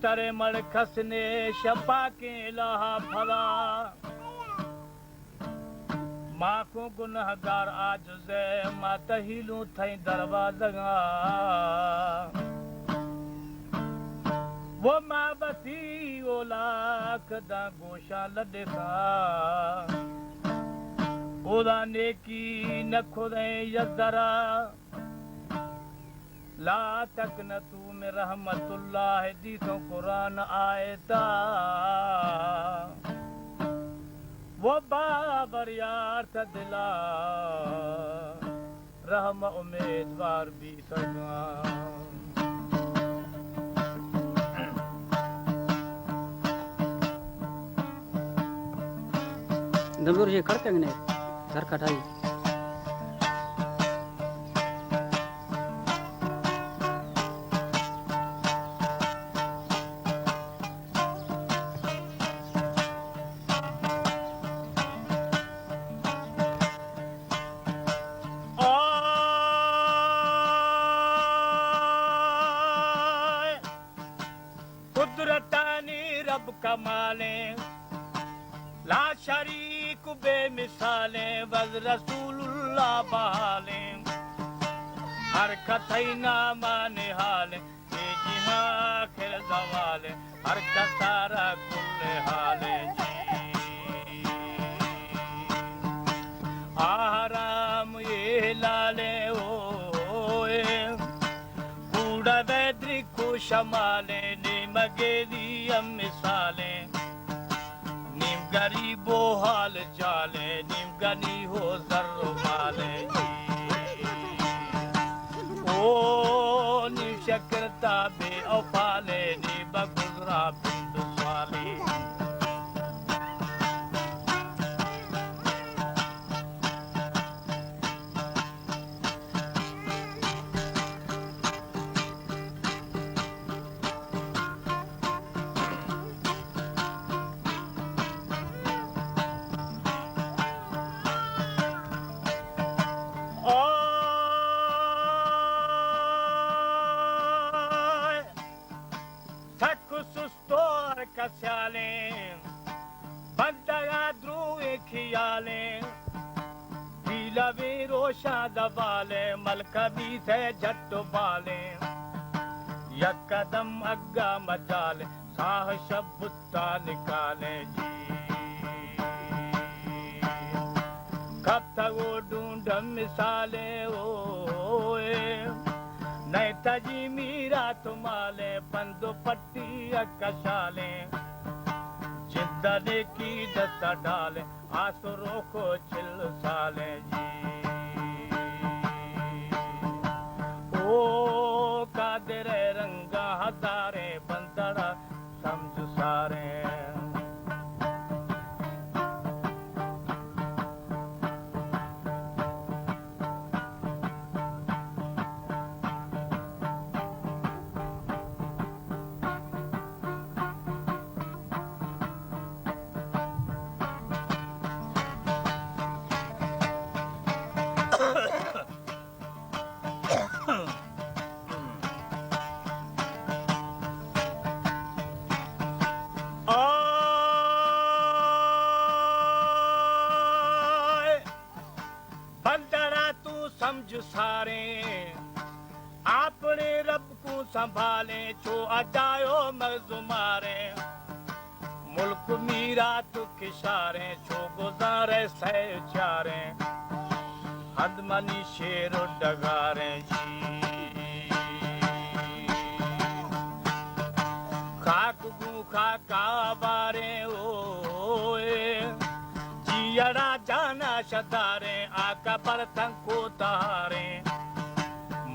तरे मड़ खसने शपा के लाहा फला मां को गुनहगार आज से मां तहीलू थई दरवाजा वो मां बसी ओलाख दा गोशा लड़का ओदा नेकी न खुदे यदरा ला तक न तू में रहमतुल्लाह दी तो कुरान आयता वो बाबर यार था दिला रहम उम्मीदवार भी सगा दंदूर ये करते हैं ने घर कटाई कमाले ला शरीक बेमिसाले वज रसूलुल्लाह बहाले हर कथई नामा निहाले ये जिहा आखिर जवाले हर कसारा कुल हाले आराम ये लाले ओए कूड़ा बैद्री को शमाले मगेदी मिसाले नीम गरीबो हाल चाले नीम गनी हो जर्रो माले ओ नीम शक्रता बे औफाले नी बगुजरा बिंद स्वाले दबाले मलका भी थे झट बाले यकदम अग्गा मचाले साह शब्बुत्ता निकाले जी कब तक वो ढूंढ मिसाले ओए नहीं तजी मीरा तुम्हाले बंदो पट्टी कशाले जिंदने की दस्ता डाले आसुरों को चिल साले जी ओ कादिर रंगा हजारे बंदड़ा समझ सारे सारे अपने रब को संभाले जो अजायो मज़ुमारे मुल्क मीरा तो किशारे जो गुजारे सह चारे हदमनी शेर डगारे जी खाक गुखा काबारे ओए जियरा जाना शतारे आका पर को तारे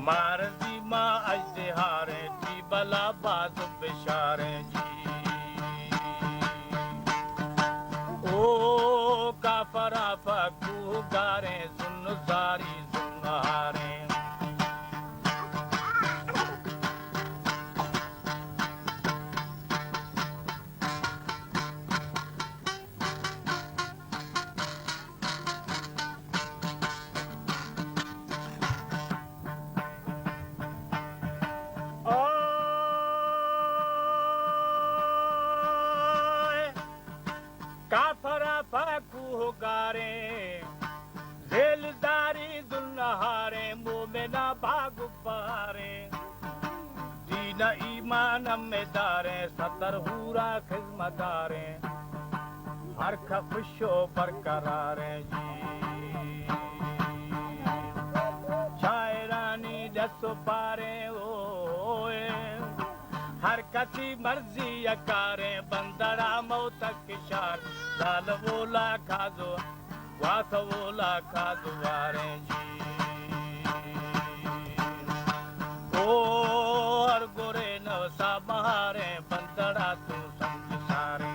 मारजी माँ अजहारे टी बला बाज बिशारे जी ओ काफरा फकू गारे सुन सारी सुनहारे काफरा फाकू गारे रेलदारी दुल्हारे मोमिना भाग पारे दीन ईमान में दारे सतर हूरा खिदमतारे हर खफशो बरकरारे जी शायरानी दसो पारे ओए हर कसी मर्जी अकारे बंदरा मौत किशार लाल वोला खाजो वास वोला खाजुवारे जी ओ हर गोरे नवसा बहारे बंदरा तू समझ सारे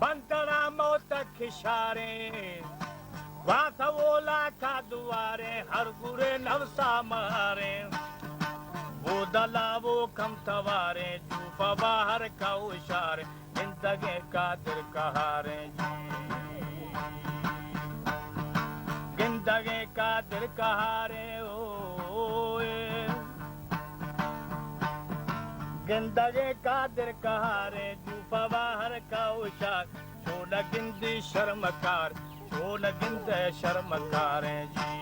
बंदरा मौत खिशारे वासवोला का दुआरे हर गुरे नवसा मारे वो दला वो कम सवारे चूपा बाहर का उशारे जिंदगी का दिल कहारे जिंदगी का दिल कहारे जिंदगी का दिल कहारे चूपा बाहर का उशार छोड़ गिंदी शर्मकार छोड़ गिंदे शर्मकारे जी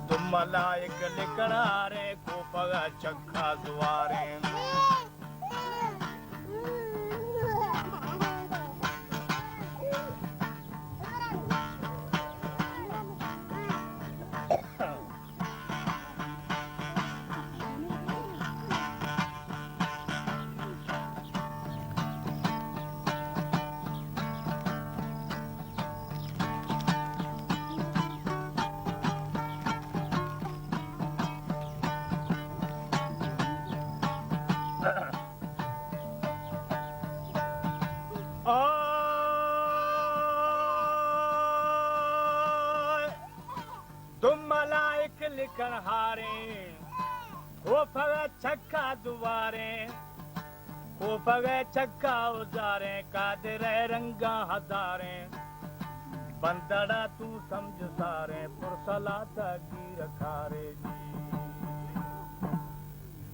तुम मलाइक लिकड़ारे को पगा चखा दुआरे तुम मलाइक लिखन हारे को फगे छक्का दुआरे को फगे छक्का उजारे कादिर रंगा हजारे बंदड़ा तू समझ सारे पुरसलाता की रखारे जी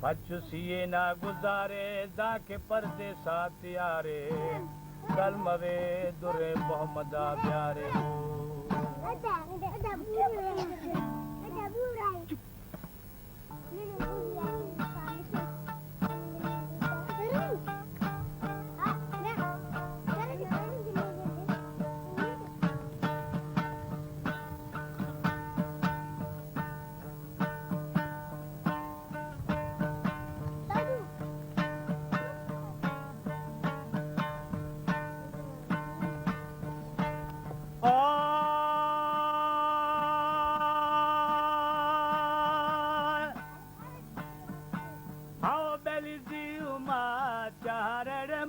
बच सिए ना गुजारे जाके पर्दे साथ यारे कलमवे दुरे मोहम्मदा प्यारे हो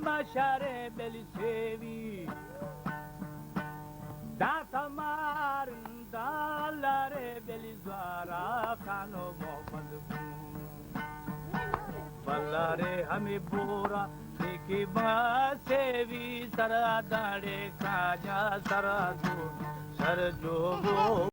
Mashare Belisevi Datamar Dalare Belizwara Kano Mohammed Ballare Hami Bora Nikiba Sevi Saradare Kaja Saradu Sarjo